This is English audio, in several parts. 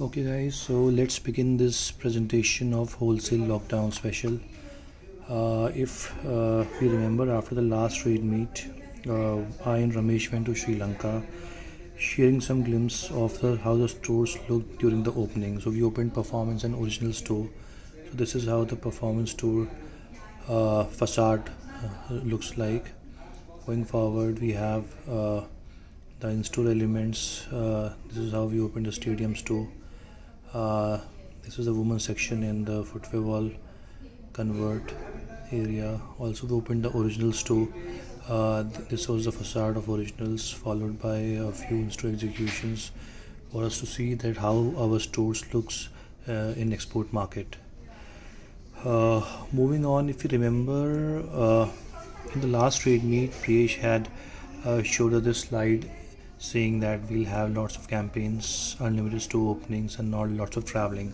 Okay, guys, so let's begin this presentation of Wholesale Lockdown Special. If we remember, after the last trade meet, I and Ramesh went to Sri Lanka, sharing some glimpse of how the stores looked during the opening. So we opened Performance and Original Store. So this is how the Performance Store facade looks like. Going forward, we have the in-store elements. This is how we opened the Stadium Store. Uh, this is the women's section in the footwear wall convert area. Also, we opened the original store. This was the facade of originals, followed by a few in-store executions for us to see that how our stores looks in export market. Uh, Moving on, if you remember, in the last trade meet, Priyesh had showed us this slide saying that we'll have lots of campaigns, unlimited store openings, and not lots of traveling.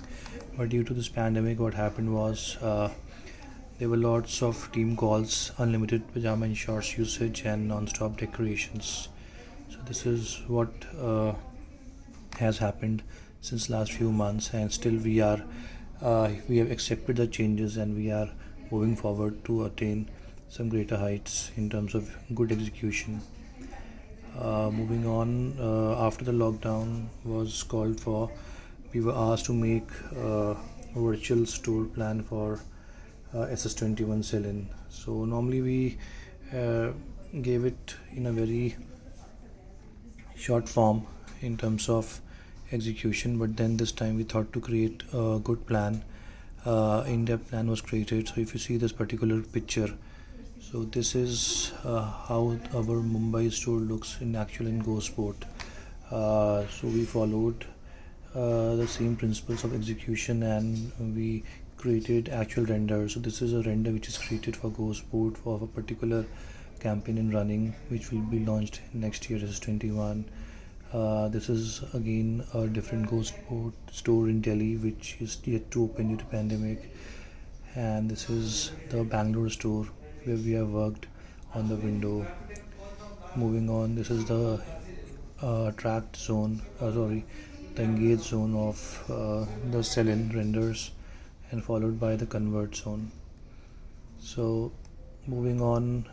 But due to this pandemic, what happened was there were lots of team calls, unlimited pajama and shorts usage, and non-stop decorations. So this is what has happened since last few months, and still we have accepted the changes, and we are moving forward to attain some greater heights in terms of good execution. Moving on, after the lockdown was called for, we were asked to make a virtual store plan for SS21 sell-in. So normally we uh, gave it in a very short form in terms of execution, but then this time we thought to create a good plan. In-depth plan was created. So if you see this particular picture, so this is how our Mumbai store looks in actual in Go Sport. So we followed the same principles of execution, and we created actual render. So this is a render which is created for Go Sport for a particular campaign in running, which will be launched next year as 21. This is again a different Go Sport store in Delhi, which is yet to open due to pandemic. And this is the Bangalore store where we have worked on the window. Moving on, this is the tracked zone, the engage zone of the sell-in renders, and followed by the convert zone. So moving on,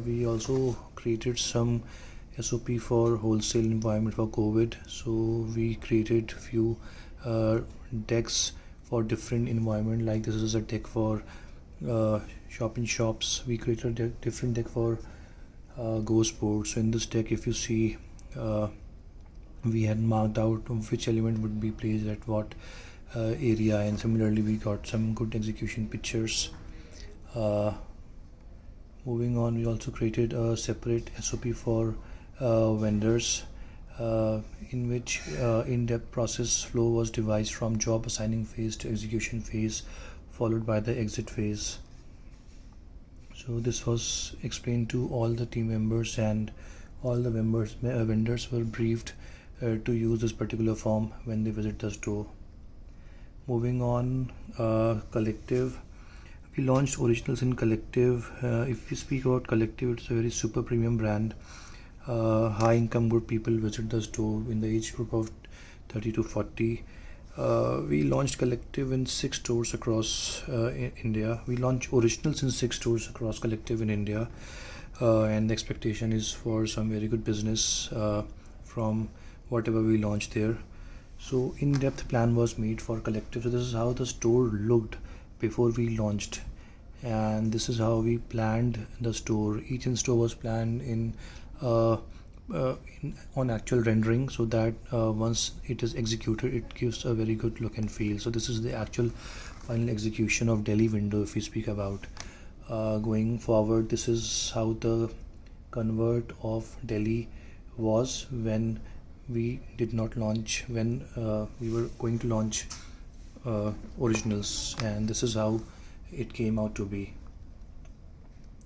we also created some SOP for wholesale environment for COVID. So we created few uh, decks for different environment. Like this is a deck for shop in shops. We created a different deck for Go Sports. So in this deck, if you see, we had marked out which element would be placed at what area, and similarly we got some good execution pictures. Uh, Moving on, we also created a separate SOP for vendors, in which in-depth process flow was devised from job assigning phase to execution phase, followed by the exit phase. So this was explained to all the team members, and all the vendors were briefed to use this particular form when they visit the store. Moving on, Collective. We launched Originals in Collective. If we speak about Collective, it's a very super premium brand. High income group people visit the store in the age group of 30 to 40. We launched Collective in 6 stores across India. We launched Originals in 6 stores across Collective in India, and the expectation is for some very good business from whatever we launched there. So in-depth plan was made for Collective. So this is how the store looked before we launched, and this is how we planned the store. Each in-store was planned uh, on actual rendering, so that once it is executed, it gives a very good look and feel. So this is the actual final execution of Delhi window. If we speak about going forward, this is how the convert of Delhi was when we did not launch, when we were going to launch Originals, and this is how it came out to be.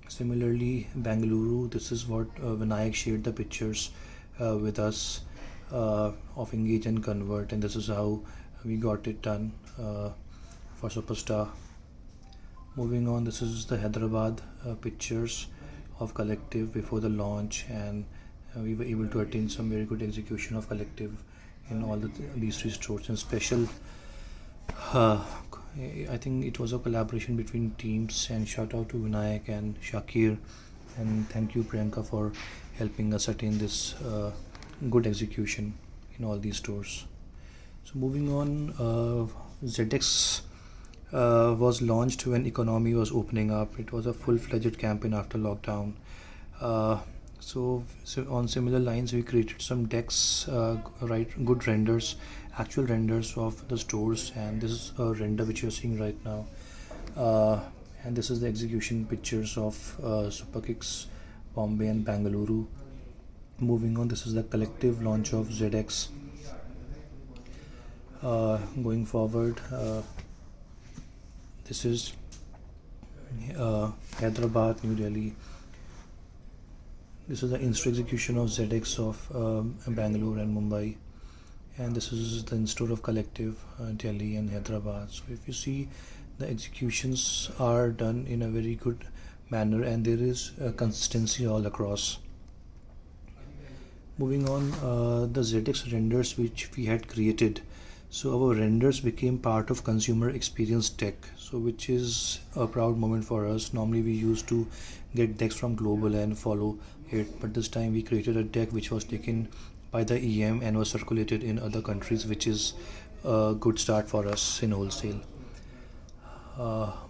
Similarly, Bangalore, this is what Vinayak shared the pictures with us of Engage and Convert, and this is how we got it done for Superstar. Moving on, this is the Hyderabad pictures of Collective before the launch, and we were able to attain some very good execution of Collective in all these three stores. And special, uh, I think it was a collaboration between teams. And shout out to Vinayak and Shakir, and thank you Priyanka for helping us attain this good execution in all these stores. So moving on, ZX was launched when economy was opening up. It was a full-fledged campaign after lockdown. Uh, so on similar lines, we created some decks, right, good renders, actual renders of the stores, and this is a render which you're seeing right now. Uh, and this is the execution pictures of Super Kicks, Bombay and Bangalore. Moving on, this is the collective launch of ZX. Going forward, this is Hyderabad, New Delhi. This is the in-store execution of ZX of Bangalore and Mumbai, and this is the in-store of Collective, Delhi and Hyderabad. So if you see, the executions are done in a very good manner, and there is consistency all across. Moving on, the ZX renders which we had created. So our renders became part of consumer experience deck, so which is a proud moment for us. Normally we used to get decks from global and follow it, but this time we created a deck which was taken by the EM and was circulated in other countries, which is a good start for us in wholesale.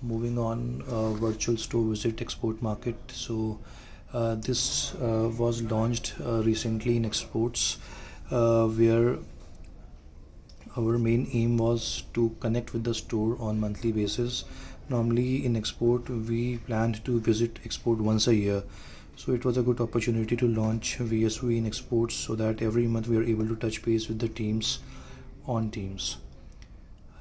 Moving on, virtual store visit export market. So this was launched recently in exports, where our main aim was to connect with the store on monthly basis. Normally in export we planned to visit export once a year, so it was a good opportunity to launch VSV in exports, so that every month we are able to touch base with the teams on teams.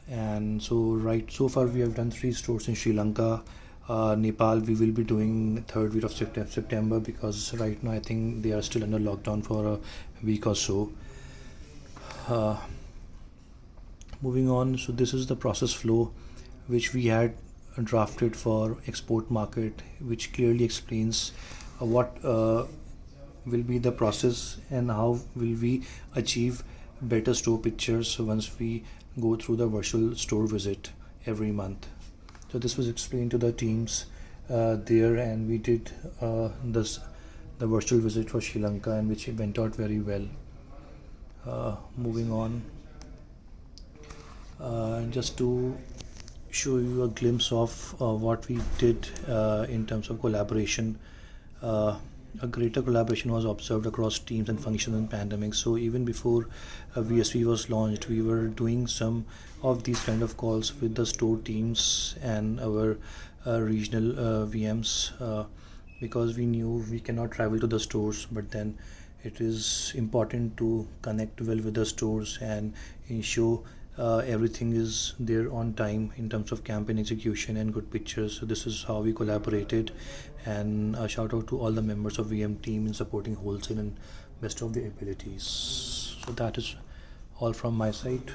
And so far we have done 3 stores in Sri Lanka. Nepal we will be doing third week of September, because right now I think they are still under lockdown for a week or so. uh, Moving on, so this is the process flow which we had drafted for export market, which clearly explains what will be the process and how will we achieve better store pictures once we go through the virtual store visit every month. So this was explained to the teams there, and we did this the virtual visit for Sri Lanka, and which went out very well. Moving on, just to show you a glimpse of what we did in terms of collaboration. Uh, a greater collaboration was observed across teams and functions in pandemic. So even before VSV was launched, we were doing some of these kind of calls with the store teams and our regional VMs, because we knew we cannot travel to the stores, but then it is important to connect well with the stores and ensure everything is there on time in terms of campaign execution and good pictures. So this is how we collaborated, and a shout out to all the members of VM team in supporting wholesale and best of their abilities. So that is all from my side.